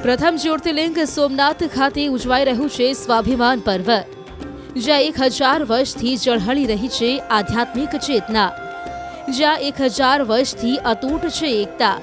પ્રથમ જ્યોતિર્લિંગ સોમનાથ ખાતે ઉજવાઈ રહ્યું છે સ્વાભિમાન પર્વ, જ્યાં 1000 વર્ષથી ઝળહળી રહી છે આધ્યાત્મિક ચેતના, જ્યાં 1000 વર્ષથી અતૂટ છે એકતા,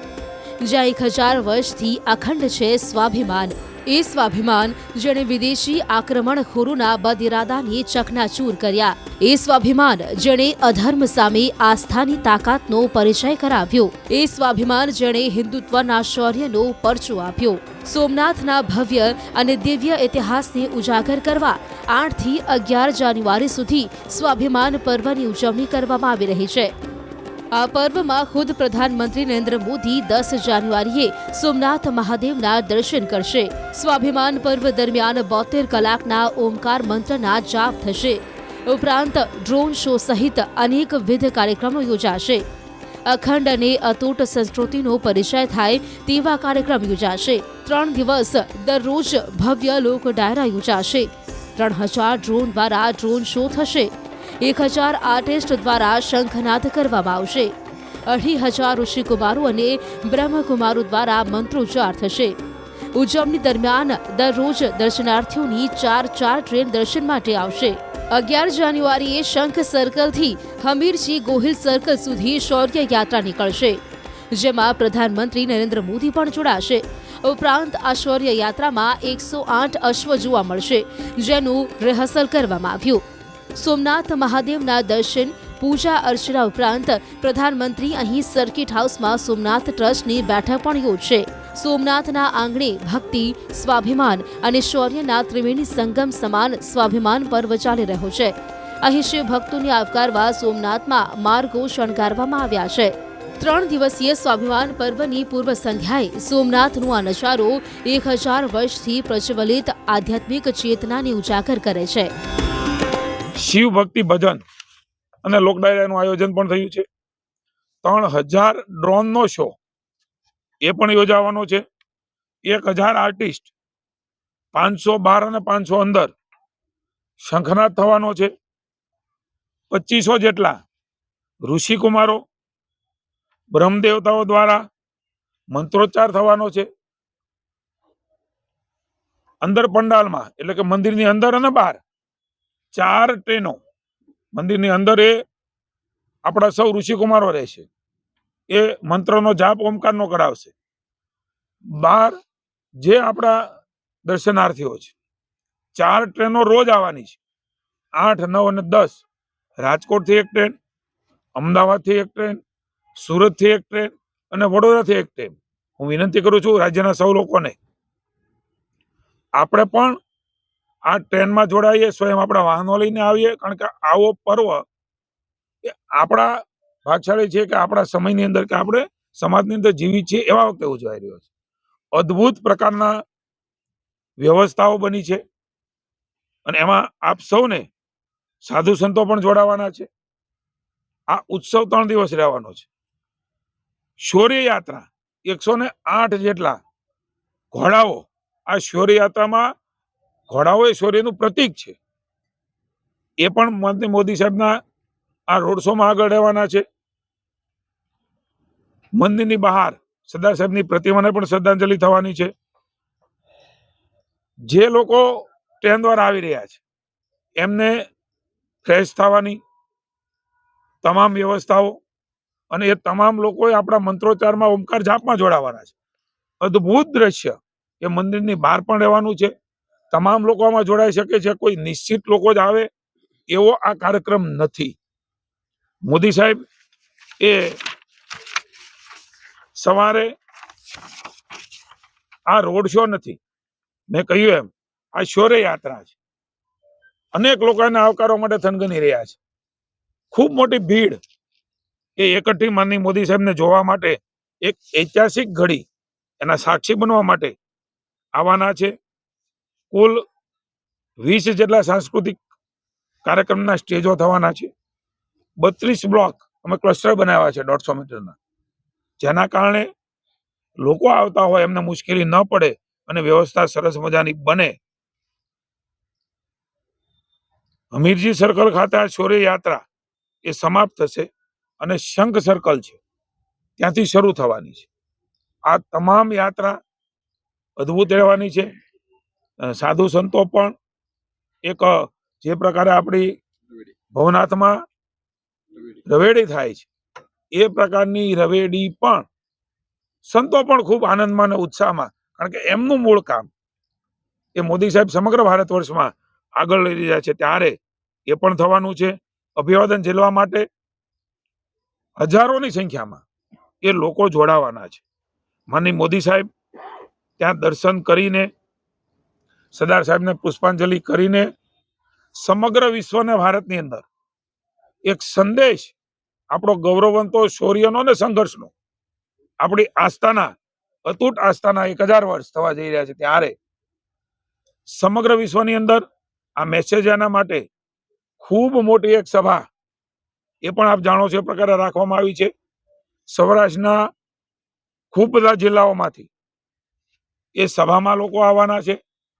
જ્યાં 1000 વર્ષથી અખંડ છે સ્વાભિમાન. એ સ્વાભિમાન જેણે વિદેશી આક્રમણખોરોના બદઇરાદાને ચકનાચૂર કર્યા. એ સ્વાભિમાન જેણે અધર્મ સામે આસ્થાની તાકાતનો પરિચય કરાવ્યો. એ સ્વાભિમાન જેણે હિન્દુત્વના શૌર્યનો પરચો આપ્યો. સોમનાથના ભવ્ય અને દિવ્ય ઇતિહાસને ઉજાગર કરવા 8 થી 11 જાન્યુઆરી સુધી સ્વાભિમાન પર્વની ઉજવણી કરવામાં આવી રહી છે. આ પર્વમાં ખુદ પ્રધાનમંત્રી નરેન્દ્ર મોદી 10 જાન્યુઆરીએ સોમનાથ મહાદેવના દર્શન કરશે. સ્વાભિમાન પર્વ દરમિયાન 72 કલાકના ઓમકાર મંત્રના જાપ થશે. ઉપરાંત ડ્રોન શો સહિત અનેકવિધ કાર્યક્રમો યોજાશે. અખંડ અને અતૂટ સંસ્કૃતિનો પરિચય થાય તેવા કાર્યક્રમ યોજાશે. 3 દિવસ દરરોજ ભવ્ય લોક ડાયરા યોજાશે. 3000 ડ્રોન દ્વારા ડ્રોન શો થશે. 1000 આર્ટિસ્ટ દ્વારા શંખનાદ કરવામાં આવશે. 2500 ઋષિકુમારો અને બ્રહ્મકુમારો દ્વારા મંત્રોચ્ચાર થશે. ઉજવણી દરમિયાન દરરોજ દર્શનાર્થીઓની 4 ટ્રેન દર્શન માટે આવશે. 11 જાન્યુઆરીએ શંખ સર્કલથી હમીરજી ગોહિલ સર્કલ સુધી શૌર્ય યાત્રા નીકળશે, જેમાં પ્રધાનમંત્રી નરેન્દ્ર મોદી પણ જોડાશે. ઉપરાંત આ શૌર્ય યાત્રામાં 108 અશ્વ જોવા મળશે, જેનું રિહર્સલ કરવામાં આવ્યું. સોમનાથ મહાદેવના દર્શન, પૂજા અર્ચના ઉપરાંત પ્રધાનમંત્રી અહીં સર્કિટ હાઉસમાં સોમનાથ ટ્રસ્ટની બેઠક પણ યોજશે. સોમનાથના આંગણે ભક્તિ, સ્વાભિમાન અને શૌર્યના ત્રિવેણી સંગમ સમાન સ્વાભિમાન પર્વ ચાલી રહ્યો છે. અહીં શિવ ભક્તોને આવકારવા સોમનાથમાં માર્ગો શણગારવામાં આવ્યા છે. 3 દિવસીય સ્વાભિમાન પર્વની પૂર્વ સંધ્યાએ સોમનાથનો આ નજારો 1000 વર્ષથી પ્રજ્વલિત આધ્યાત્મિક ચેતનાને ઉજાગર કરે છે. શિવ ભક્તિ ભજન અને લોક ડાયરાનું આયોજન પણ થયું છે. 3000 ડ્રોનનો શો એ પણ યોજાવાનો છે. 1000 આર્ટિસ્ટ, 500 બહાર અને 500 અંદર શંખનાદ થવાનો છે. 2500 જેટલા ઋષિકુમારો, બ્રહ્મદેવતાઓ દ્વારા મંત્રોચ્ચાર થવાનો છે. અંદર પંડાલમાં એટલે કે મંદિરની અંદર અને બહાર 4 ટ્રેનો, મંદિરની અંદર એ આપણા સૌ ઋષિકુમારો રહેશે, એ મંત્રનો જાપ ઓમકારનો કરાવશે. બહાર જે આપણા દર્શનાર્થીઓ છે, 4 ટ્રેનો રોજ આવવાની છે. 8, 9 અને 10 રાજકોટથી 1 ટ્રેન, અમદાવાદથી 1 ટ્રેન, સુરતથી 1 ટ્રેન અને વડોદરાથી 1 ટ્રેન. હું વિનંતી કરું છું રાજ્યના સૌ લોકોને, આપણે પણ આ ટ્રેનમાં જોડાઈએ, સ્વયં આપણા વાહનો લઈને આવીએ, કારણ કે આવો પર્વ એ આપણા ભાગશાળી છે કે આપણા સમયની અંદર કે આપણે સમાજની અંદર જીવી છીએ એવા વખતે ઉજવાઈ રહ્યો છે. અદ્ભુત પ્રકારના વ્યવસ્થાઓ બની છે અને એમાં આપ સૌને સાધુ સંતો પણ જોડાવાના છે. આ ઉત્સવ 3 દિવસ રહેવાનો છે. શૌર્ય યાત્રા 108 જેટલા ઘોડાઓ, આ શૌર્ય યાત્રામાં ઘોડાઓ એ શૌર્યનું પ્રતીક છે. એ પણ મોદી સાહેબના આ રોડ શોમાં આગળ રહેવાના છે. મંદિરની બહાર સરદાર સાહેબની પ્રતિમાને પણ શ્રદ્ધાંજલિ થવાની છે. જે લોકો ટ્રેન દ્વારા આવી રહ્યા છે એમને ફ્રેશ થવાની તમામ વ્યવસ્થાઓ અને એ તમામ લોકોએ આપણા મંત્રોચ્ચારમાં ઓમકાર જાપમાં જોડાવાના છે. અદ્ભુત દ્રશ્ય એ મંદિરની બહાર પણ રહેવાનું છે. તમામ લોકો આમાં જોડાઈ શકે છે. કોઈ નિશ્ચિત લોકો જ આવે એવો આ કાર્યક્રમ નથી. મોદી સાહેબ એ સવારે આ રોડ શો નથી, મેં કહ્યું એમ આ શૌર્ય યાત્રા છે. અનેક લોકો એને આવકારવા માટે થનગની રહ્યા છે. ખૂબ મોટી ભીડ એ એકઠી માનની મોદી સાહેબને જોવા માટે, એક ઐતિહાસિક ઘડી એના સાક્ષી બનવા માટે આવવાના છે. કુલ 20 જેટલા સાંસ્કૃતિક કાર્યક્રમના સ્ટેજો થવાના છે. 32 બ્લોક અમે ક્લસ્ટર બનાવ્યા છે 150 મીટરના, જેના કારણે લોકો આવતા હોય એમને મુશ્કેલી ન પડે અને વ્યવસ્થા સરસ મજાની બને. હમીરજી સર્કલ ખાતે આ શૌર્ય યાત્રા એ સમાપ્ત થશે અને શંખ સર્કલ છે ત્યાંથી શરૂ થવાની છે. આ તમામ યાત્રા અદ્ભુત રહેવાની છે. સાધુ સંતો પણ એક જે પ્રકારે આપણી ભવનાથમાં રવેડી થાય છે એ પ્રકારની રવેડી પણ સંતો પણ ખૂબ આનંદમાં અને ઉત્સાહમાં, કારણ કે એમનું મૂળ કામ એ મોદી સાહેબ સમગ્ર ભારત વર્ષમાં આગળ લઈ રહ્યા છે ત્યારે એ પણ થવાનું છે. અભિવાદન ઝીલવા માટે હજારોની સંખ્યામાં એ લોકો જોડાવાના છે. માનનીય મોદી સાહેબ ત્યાં દર્શન કરીને, સરદાર સાહેબને પુષ્પાંજલિ કરીને સમગ્ર વિશ્વને ભારતની અંદર એક સંદેશ આપણો ગૌરવવંતો શૌર્યનો ને સંઘર્ષનો, આપણી આસ્થાના અતૂટ આસ્થાના 1000 વર્ષ થવા જઈ રહ્યા છે ત્યારે સમગ્ર વિશ્વની અંદર આ મેસેજ એના માટે ખૂબ મોટી એક સભા એ પણ આપ જાણો છો એ પ્રકારે રાખવામાં આવી છે. સૌરાષ્ટ્રના ખૂબ બધા જિલ્લાઓમાંથી એ સભામાં લોકો આવવાના છે.